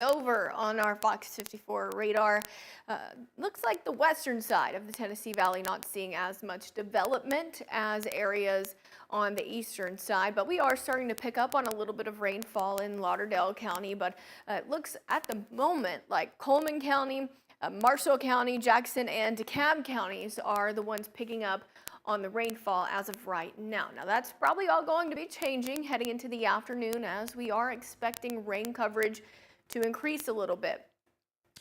Over on our FOX54 radar, looks like the western side of the Tennessee Valley not seeing as much development as areas on the eastern side, but we are starting to pick up on a little bit of rainfall in Lauderdale County, but it looks at the moment like Coleman County, Marshall County, Jackson, and DeKalb counties are the ones picking up on the rainfall as of right now. Now that's probably all going to be changing heading into the afternoon as we are expecting rain coverage to increase a little bit.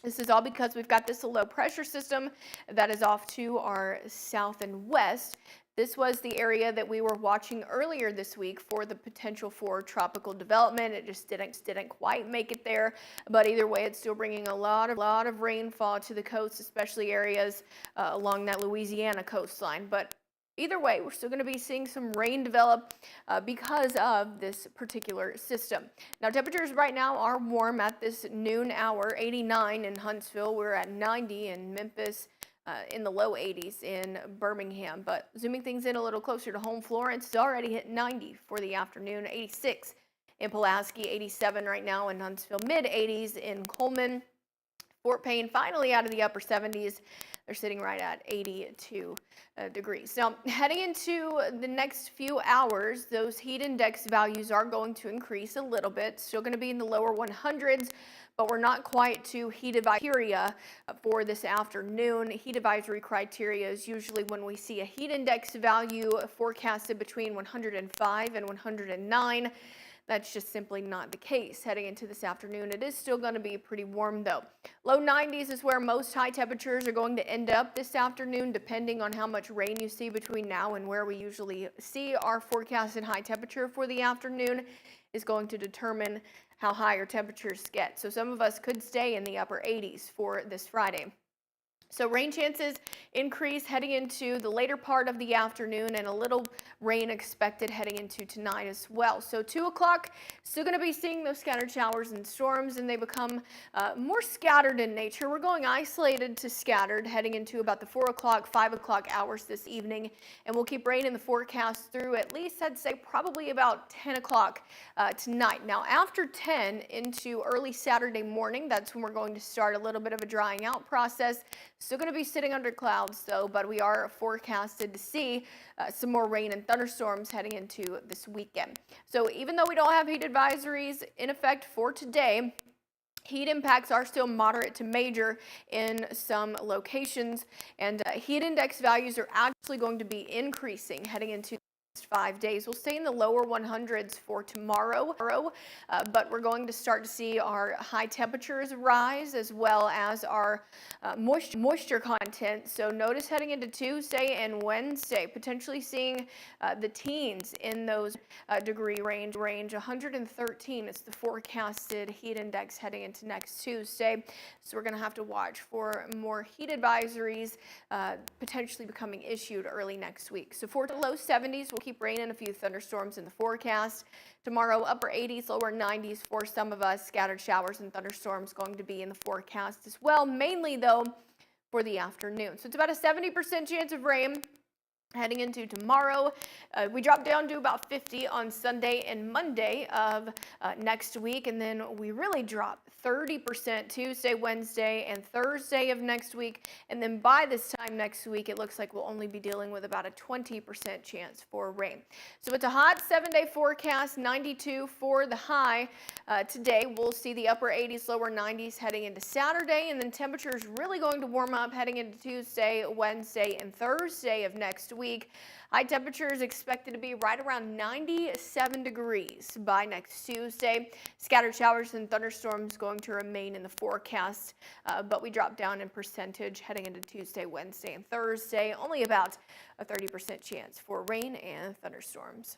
This is all because we've got this low pressure system that is off to our south and west. This was the area that we were watching earlier this week for the potential for tropical development. It just didn't quite make it there, but either way, it's still bringing a lot of rainfall to the coast, especially areas along that Louisiana coastline. But either way, we're still going to be seeing some rain develop because of this particular system. Now, temperatures right now are warm at this noon hour, 89 in Huntsville. We're at 90 in Memphis, in the low 80s in Birmingham. But zooming things in a little closer to home, Florence is already hit 90 for the afternoon, 86 in Pulaski, 87 right now in Huntsville, mid 80s in Coleman. Fort Payne finally out of the upper 70s. They're sitting right at 82 degrees. Now, heading into the next few hours, those heat index values are going to increase a little bit. Still going to be in the lower 100s, but we're not quite to heat advisory criteria for this afternoon. Heat advisory criteria is usually when we see a heat index value forecasted between 105 and 109. That's just simply not the case heading into this afternoon. It is still going to be pretty warm though. Low 90s is where most high temperatures are going to end up this afternoon, depending on how much rain you see between now and where we usually see our forecasted high temperature for the afternoon is going to determine how high our temperatures get. So some of us could stay in the upper 80s for this Friday. So rain chances increase heading into the later part of the afternoon and a little rain expected heading into tonight as well. So 2 o'clock, still going to be seeing those scattered showers and storms, and they become more scattered in nature. We're going isolated to scattered heading into about the 4 o'clock, 5 o'clock hours this evening, and we'll keep rain in the forecast through at least, I'd say, probably about 10 o'clock tonight. Now, after 10 into early Saturday morning, that's when we're going to start a little bit of a drying out process. Still going to be sitting under clouds though, but we are forecasted to see some more rain and thunderstorms heading into this weekend. So even though we don't have heat advisories in effect for today, heat impacts are still moderate to major in some locations, and heat index values are actually going to be increasing heading into 5 days. We'll stay in the lower 100s for tomorrow, but we're going to start to see our high temperatures rise as well as our moisture content. So notice heading into Tuesday and Wednesday, potentially seeing the teens in those degree range. 113 is the forecasted heat index heading into next Tuesday. So we're going to have to watch for more heat advisories potentially becoming issued early next week. So for the low 70s, we'll keep rain and a few thunderstorms in the forecast. Tomorrow, upper 80s, lower 90s for some of us. Scattered showers and thunderstorms going to be in the forecast as well, mainly though for the afternoon. So it's about a 70% chance of rain heading into tomorrow. We drop down to about 50 on Sunday and Monday of next week, and then we really drop 30% Tuesday, Wednesday, and Thursday of next week. And then by this time next week, it looks like we'll only be dealing with about a 20% chance for rain. So it's a hot 7-day forecast, 92 for the high. Today, we'll see the upper 80s, lower 90s heading into Saturday, and then temperatures really going to warm up heading into Tuesday, Wednesday, and Thursday of next week. High temperatures expected to be right around 97 degrees by next Tuesday. Scattered showers and thunderstorms going to remain in the forecast, but we drop down in percentage heading into Tuesday, Wednesday, and Thursday. Only about a 30% chance for rain and thunderstorms.